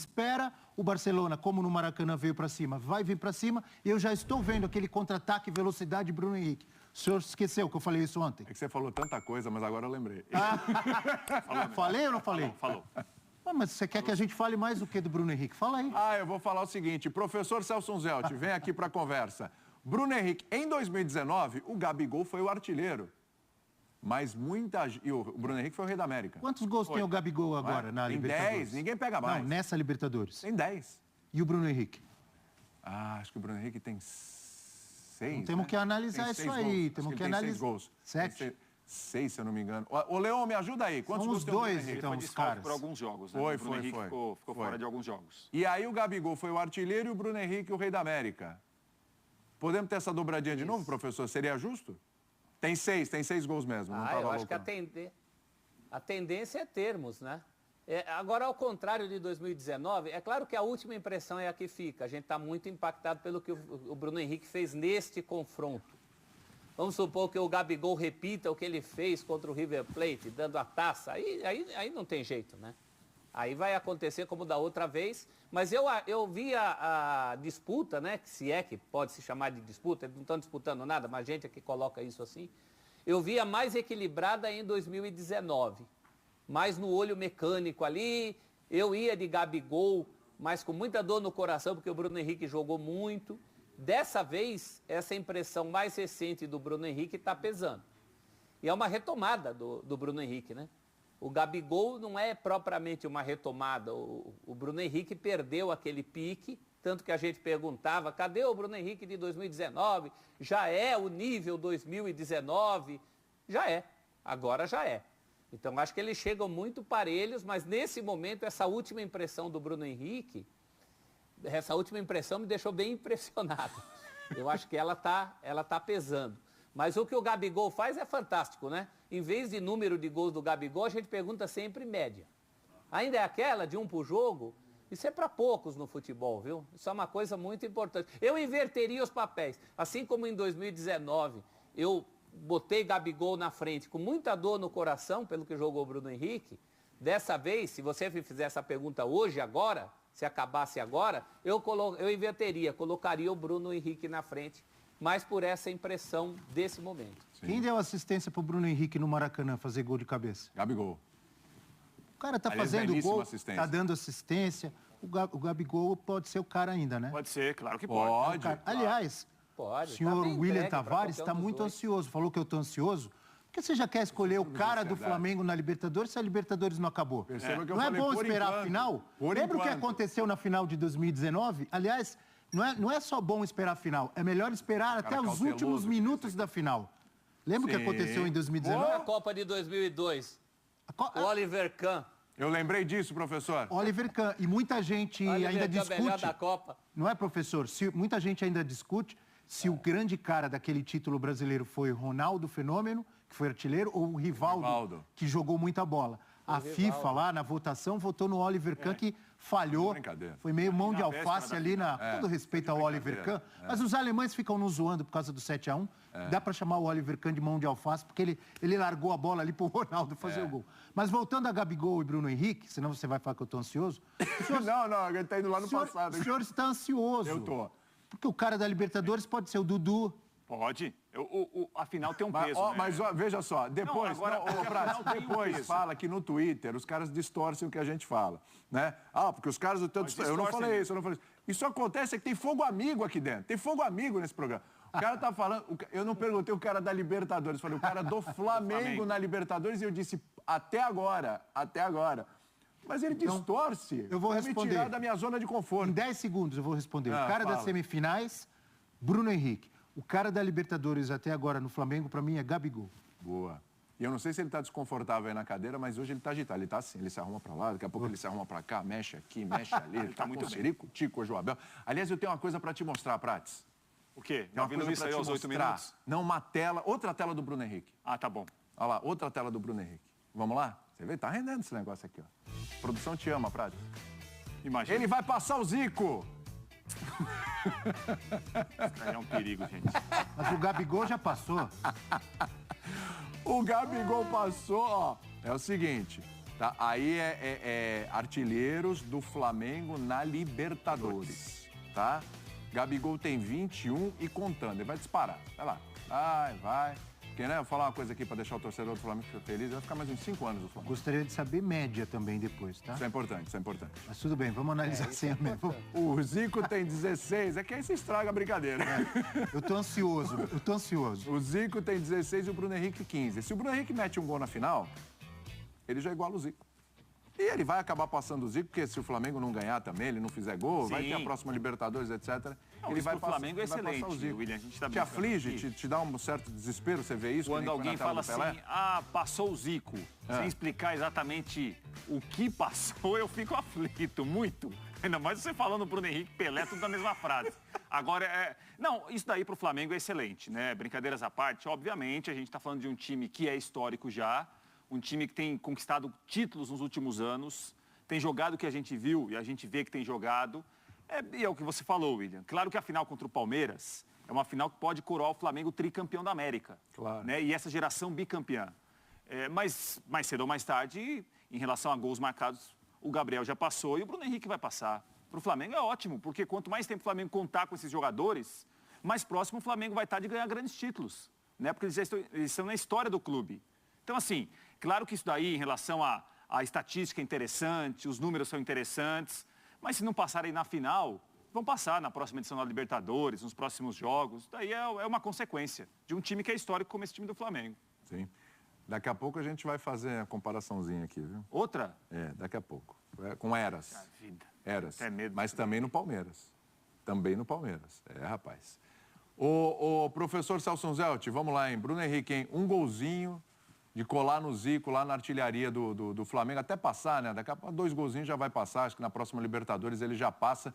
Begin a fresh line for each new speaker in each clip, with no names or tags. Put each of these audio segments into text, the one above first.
espera o Barcelona, como no Maracanã veio para cima, vai vir para cima, e eu já estou vendo aquele contra-ataque, velocidade, Bruno Henrique. O senhor esqueceu que eu falei isso ontem?
É que você falou tanta coisa, mas agora eu lembrei.
Falei ou não falei?
Falou.
Mas você quer que a gente fale mais do que do Bruno Henrique? Fala aí.
Eu vou falar o seguinte, professor Celso Zelt, vem aqui para a conversa. Bruno Henrique, em 2019, o Gabigol foi o artilheiro. Mas e o Bruno Henrique foi o rei da América.
Quantos gols tem o Gabigol agora na Libertadores?
Tem 10, ninguém pega mais.
Não, nessa Libertadores.
Tem 10.
E o Bruno Henrique?
Acho que o Bruno Henrique tem 6.
Então, temos que analisar isso aí. Temos que analisar.
6 gols.
7.
6, se eu não me engano. Ô, Leão, me ajuda aí. Quantos gols tem o Bruno Henrique?
Então,
Ele foi desfalque por alguns jogos, né?
Foi.
O Bruno Henrique ficou fora de alguns jogos.
E aí o Gabigol foi o artilheiro e o Bruno Henrique o rei da América. Podemos ter essa dobradinha de novo, professor? Seria justo? Tem 6 gols mesmo. Não
eu acho que a tendência é termos, né? Agora, ao contrário de 2019, é claro que a última impressão é a que fica. A gente está muito impactado pelo que o Bruno Henrique fez neste confronto. Vamos supor que o Gabigol repita o que ele fez contra o River Plate, dando a taça. Aí não tem jeito, né? Aí vai acontecer como da outra vez. Mas eu vi a disputa, né? Se é que pode se chamar de disputa, eles não estão disputando nada, mas a gente é que coloca isso assim. Eu vi a mais equilibrada em 2019. Mais no olho mecânico ali. Eu ia de Gabigol, mas com muita dor no coração, porque o Bruno Henrique jogou muito. Dessa vez, essa impressão mais recente do Bruno Henrique está pesando. E é uma retomada do Bruno Henrique, né? O Gabigol não é propriamente uma retomada. O Bruno Henrique perdeu aquele pique, tanto que a gente perguntava, cadê o Bruno Henrique de 2019? Já é o nível 2019? Já é, agora já é. Então, acho que eles chegam muito parelhos, mas nesse momento, essa última impressão do Bruno Henrique, essa última impressão me deixou bem impressionado. Eu acho que ela tá pesando. Mas o que o Gabigol faz é fantástico, né? Em vez de número de gols do Gabigol, a gente pergunta sempre média. Ainda é aquela de 1 por jogo? Isso é para poucos no futebol, viu? Isso é uma coisa muito importante. Eu inverteria os papéis. Assim como em 2019, eu botei Gabigol na frente com muita dor no coração pelo que jogou o Bruno Henrique. Dessa vez, se você me fizer essa pergunta hoje, agora, se acabasse agora, eu inverteria, colocaria o Bruno Henrique na frente, mas por essa impressão desse momento.
Sim. Quem deu assistência para o Bruno Henrique no Maracanã fazer gol de cabeça?
Gabigol.
O cara tá fazendo gol, tá dando assistência. O Gabigol pode ser o cara ainda, né?
Pode ser, claro que pode.
Aliás, o senhor William Tavares está muito ansioso. Falou que eu estou ansioso. Por que você já quer escolher o cara do Flamengo na Libertadores se a Libertadores não acabou? Não é bom esperar a final? Lembra o que aconteceu na final de 2019? Aliás, não é só bom esperar a final, é melhor esperar até os últimos minutos da final. Lembra o que aconteceu em 2019?
A Copa de 2002, o Oliver Kahn.
Eu lembrei disso, professor.
Oliver Kahn. E muita gente ainda discute...
melhor da Copa.
Não é, professor? Muita gente ainda discute se o grande cara daquele título brasileiro foi Ronaldo Fenômeno, que foi artilheiro, ou o Rivaldo, que jogou muita bola. A FIFA lá, na votação, votou no Oliver Kahn, que falhou. Foi meio mão de alface ali, todo respeito ao Oliver Kahn. Mas os alemães ficam nos zoando por causa do 7-1. Dá para chamar o Oliver Kahn de mão de alface, porque ele largou a bola ali pro Ronaldo fazer o gol. Mas voltando a Gabigol e Bruno Henrique, senão você vai falar que eu tô ansioso.
Não, ele tá indo lá no passado.
O senhor está ansioso.
Eu tô.
Porque o cara da Libertadores pode ser o Dudu.
Pode. Afinal, tem um peso, né?
Mas veja só, depois, depois fala que no Twitter os caras distorcem o que a gente fala, né? Porque os caras... Eu não falei isso, Isso acontece, é que tem fogo amigo aqui dentro. Tem fogo amigo nesse programa. O cara tá falando... Eu não perguntei o cara da Libertadores, falei o cara do Flamengo na Libertadores e eu disse até agora. Mas ele distorce.
Eu vou responder.
Me tirar da minha zona de conforto.
Em 10 segundos eu vou responder. O cara das semifinais, Bruno Henrique. O cara da Libertadores até agora no Flamengo, para mim, é Gabigol.
Boa. E eu não sei se ele está desconfortável aí na cadeira, mas hoje ele está agitado. Ele está assim, ele se arruma para lá, daqui a pouco ele se arruma para cá, mexe aqui, mexe ali. Ele está muito Sirico, Tico, o Joabel. Aliás, eu tenho uma coisa para te mostrar, Prates.
O quê?
Uma coisa
isso aí aos 8 minutos?
Não, outra tela do Bruno Henrique.
Tá bom.
Olha lá, outra tela do Bruno Henrique. Vamos lá? Você vê, tá rendendo esse negócio aqui, ó. A produção te ama, Prates.
Imagina.
Ele vai passar o Zico.
Isso aí é um perigo, gente.
Mas o Gabigol já passou.
O Gabigol passou, ó. É o seguinte, Tá? Aí é artilheiros do Flamengo na Libertadores, tá? Gabigol tem 21 e contando. Ele vai disparar. Vai lá. Vai. Porque, né, eu vou falar uma coisa aqui para deixar o torcedor do Flamengo feliz. Ele vai ficar mais uns 5 anos no Flamengo.
Gostaria de saber média também depois, tá?
Isso é importante, isso é importante.
Mas tudo bem, vamos analisar assim mesmo.
O Zico tem 16, é que aí você estraga a brincadeira.
Eu tô ansioso.
O Zico tem 16 e o Bruno Henrique 15. Se o Bruno Henrique mete um gol na final, ele já iguala o Zico. E ele vai acabar passando o Zico, porque se o Flamengo não ganhar também, ele não fizer gol, vai ter a próxima Libertadores, etc.
Não,
ele vai
passar, Flamengo é excelente,
o Zico.
William. A gente tá
te aflige, te dá um certo desespero, você vê isso?
Quando alguém fala assim, passou o Zico, sem explicar exatamente o que passou, eu fico aflito, muito. Ainda mais você falando Bruno Henrique, Pelé, tudo na mesma frase. Agora, não, isso daí pro Flamengo é excelente, né? Brincadeiras à parte, obviamente, a gente tá falando de um time que é histórico já, um time que tem conquistado títulos nos últimos anos, tem jogado o que a gente viu e a gente vê que tem jogado. E é o que você falou, William. Claro que a final contra o Palmeiras é uma final que pode coroar o Flamengo tricampeão da América.
Claro.
Né? E essa geração bicampeã. Mas mais cedo ou mais tarde, em relação a gols marcados, o Gabriel já passou e o Bruno Henrique vai passar. Para o Flamengo é ótimo, porque quanto mais tempo o Flamengo contar com esses jogadores, mais próximo o Flamengo vai estar de ganhar grandes títulos. Né? Porque eles estão na história do clube. Então, assim, claro que isso daí, em relação à estatística é interessante, os números são interessantes, mas se não passarem na final, vão passar na próxima edição da Libertadores, nos próximos jogos. Daí é uma consequência de um time que é histórico como esse time do Flamengo.
Sim. Daqui a pouco a gente vai fazer a comparaçãozinha aqui, viu?
Outra?
Daqui a pouco. Com eras.
Vida.
Eras.
Até medo.
Mas também no Palmeiras. Também no Palmeiras. Rapaz. O professor Celso Zelt, vamos lá, hein? Bruno Henrique, hein? Um golzinho de colar no Zico, lá na artilharia do Flamengo, até passar, né? Daqui a pouco 2 golzinhos já vai passar, acho que na próxima Libertadores ele já passa.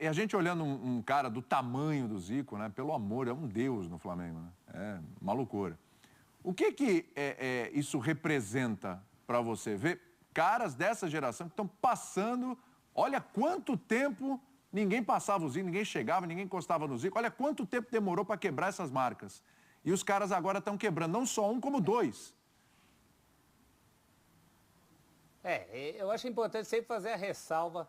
A gente olhando um cara do tamanho do Zico, né? Pelo amor, é um deus no Flamengo, né? É uma loucura. O que isso representa para você? Ver caras dessa geração que estão passando, olha quanto tempo ninguém passava o Zico, ninguém chegava, ninguém encostava no Zico, olha quanto tempo demorou para quebrar essas marcas. E os caras agora estão quebrando, não só um, como 2.
Eu acho importante sempre fazer a ressalva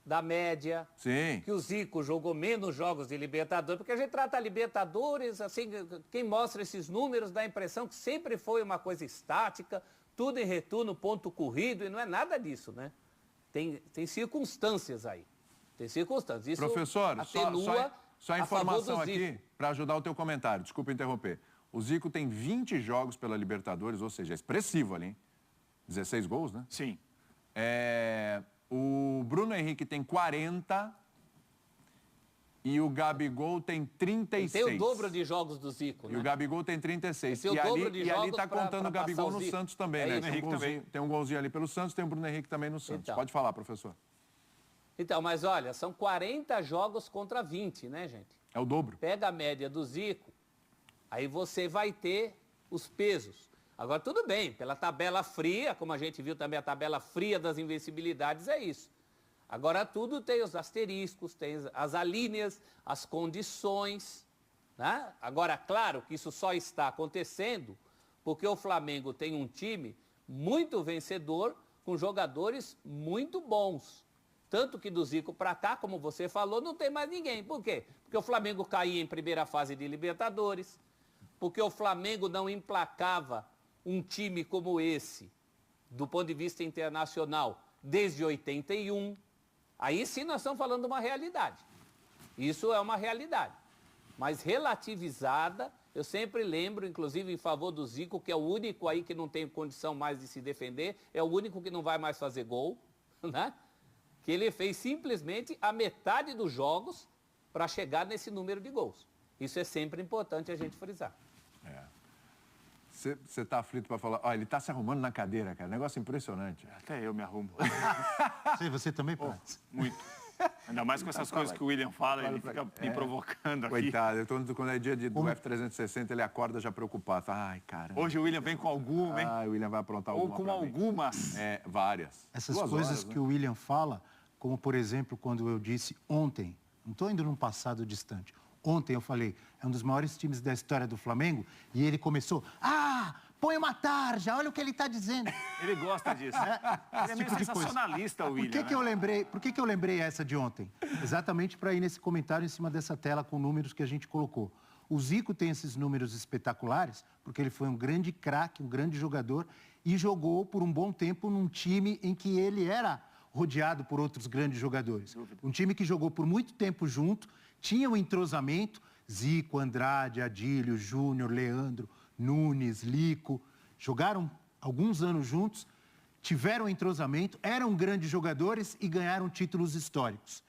da média.
Sim.
Que o Zico jogou menos jogos de Libertadores, porque a gente trata a Libertadores, assim, quem mostra esses números dá a impressão que sempre foi uma coisa estática, tudo em retorno, ponto corrido, e não é nada disso, né? Tem circunstâncias aí. Tem circunstâncias. Isso
professor,
atenua
só informação aqui para ajudar o teu comentário, desculpa interromper. O Zico tem 20 jogos pela Libertadores, ou seja, é expressivo ali, hein? 16 gols, né?
Sim.
O Bruno Henrique tem 40 e o Gabigol tem 36.
Tem o dobro de jogos do Zico, né?
E o Gabigol tem 36.
Tem o dobro de
ali
jogos
está contando o Gabigol
o
no Santos também, né? Tem um golzinho ali pelo Santos, tem o Bruno Henrique também no Santos.
Então.
Pode falar, professor.
Então, mas olha, são 40 jogos contra 20, né, gente?
É o dobro.
Pega a média do Zico, aí você vai ter os pesos. Agora, tudo bem, pela tabela fria, como a gente viu também a tabela fria das invencibilidades, é isso. Agora, tudo tem os asteriscos, tem as alíneas, as condições, né? Agora, claro que isso só está acontecendo porque o Flamengo tem um time muito vencedor, com jogadores muito bons. Tanto que do Zico para cá, como você falou, não tem mais ninguém. Por quê? Porque o Flamengo caía em primeira fase de Libertadores, porque o Flamengo não emplacava um time como esse, do ponto de vista internacional, desde 81. Aí sim nós estamos falando de uma realidade. Isso é uma realidade. Mas relativizada, eu sempre lembro, inclusive em favor do Zico, que é o único aí que não tem condição mais de se defender, é o único que não vai mais fazer gol, né? Que ele fez simplesmente a metade dos jogos para chegar nesse número de gols. Isso é sempre importante a gente frisar.
Você está aflito para falar... Ele está se arrumando na cadeira, cara. Negócio impressionante.
Até eu me arrumo.
Você também pode.
Muito. Ainda mais com essas coisas que o William fala, ele fica me provocando aqui.
Coitado, quando é dia do F360, ele acorda já preocupado. Ai, cara.
Hoje o William vem com alguma, hein?
O William vai aprontar alguma.
Ou com algumas.
Várias.
Essas coisas que o William fala, como por exemplo, quando eu disse ontem, não estou indo num passado distante. Ontem eu falei, é um dos maiores times da história do Flamengo, e ele começou, Põe uma tarja, olha o que ele está dizendo.
Ele gosta disso. Ele é meio sensacionalista, o William.
Por que eu lembrei essa de ontem? Exatamente para ir nesse comentário em cima dessa tela com números que a gente colocou. O Zico tem esses números espetaculares porque ele foi um grande craque, um grande jogador e jogou por um bom tempo num time em que ele era rodeado por outros grandes jogadores. Um time que jogou por muito tempo junto, tinha um entrosamento, Zico, Andrade, Adílio, Júnior, Leandro, Nunes, Lico, jogaram alguns anos juntos, tiveram entrosamento, eram grandes jogadores e ganharam títulos históricos.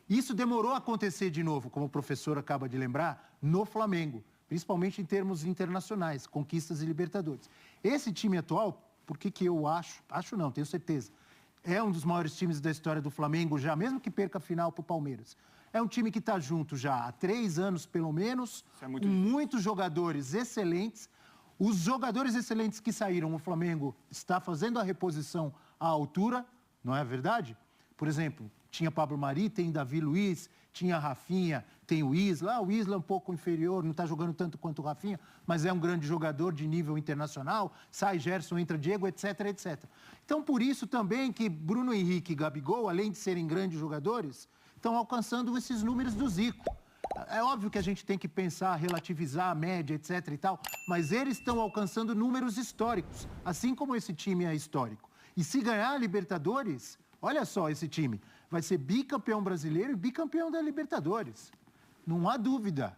Isso demorou a acontecer de novo, como o professor acaba de lembrar, no Flamengo, principalmente em termos internacionais, conquistas e Libertadores. Esse time atual, por que eu acho não, tenho certeza, é um dos maiores times da história do Flamengo já, mesmo que perca a final para o Palmeiras. É um time que está junto já há 3 anos, pelo menos, com muitos jogadores excelentes. Os jogadores excelentes que saíram, o Flamengo está fazendo a reposição à altura, não é verdade? Por exemplo, tinha Pablo Mari, tem Davi Luiz, tinha Rafinha, tem o Isla. O Isla é um pouco inferior, não está jogando tanto quanto o Rafinha, mas é um grande jogador de nível internacional. Sai Gerson, entra Diego, etc, etc. Então, por isso também que Bruno Henrique e Gabigol, além de serem grandes jogadores, estão alcançando esses números do Zico. É óbvio que a gente tem que pensar, relativizar a média, etc e tal, mas eles estão alcançando números históricos, assim como esse time é histórico. E se ganhar a Libertadores, olha só esse time, vai ser bicampeão brasileiro e bicampeão da Libertadores. Não há dúvida.